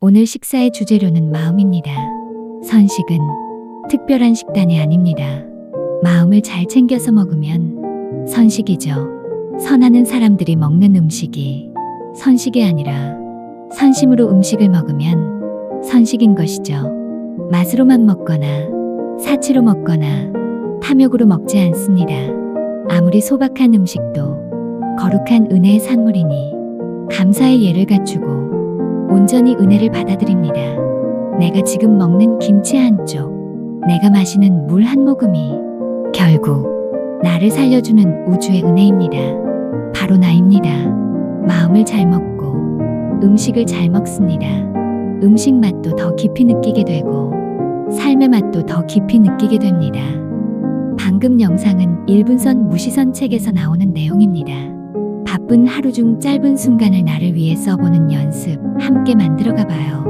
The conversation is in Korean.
오늘 식사의 주재료는 마음입니다. 선식은 특별한 식단이 아닙니다. 마음을 잘 챙겨서 먹으면 선식이죠. 선하는 사람들이 먹는 음식이 선식이 아니라 선심으로 음식을 먹으면 선식인 것이죠. 맛으로만 먹거나 사치로 먹거나 탐욕으로 먹지 않습니다. 아무리 소박한 음식도 거룩한 은혜의 산물이니 감사의 예를 갖추고 온전히 은혜를 받아들입니다. 내가 지금 먹는 김치 한 쪽, 내가 마시는 물 한 모금이 결국 나를 살려주는 우주의 은혜입니다. 바로 나입니다. 마음을 잘 먹고 음식을 잘 먹습니다. 음식 맛도 더 깊이 느끼게 되고 삶의 맛도 더 깊이 느끼게 됩니다. 방금 영상은 1분선 무시선 책에서 나오는 내용입니다. 바쁜 하루 중 짧은 순간을 나를 위해 써보는 연습 함께 만들어가 봐요.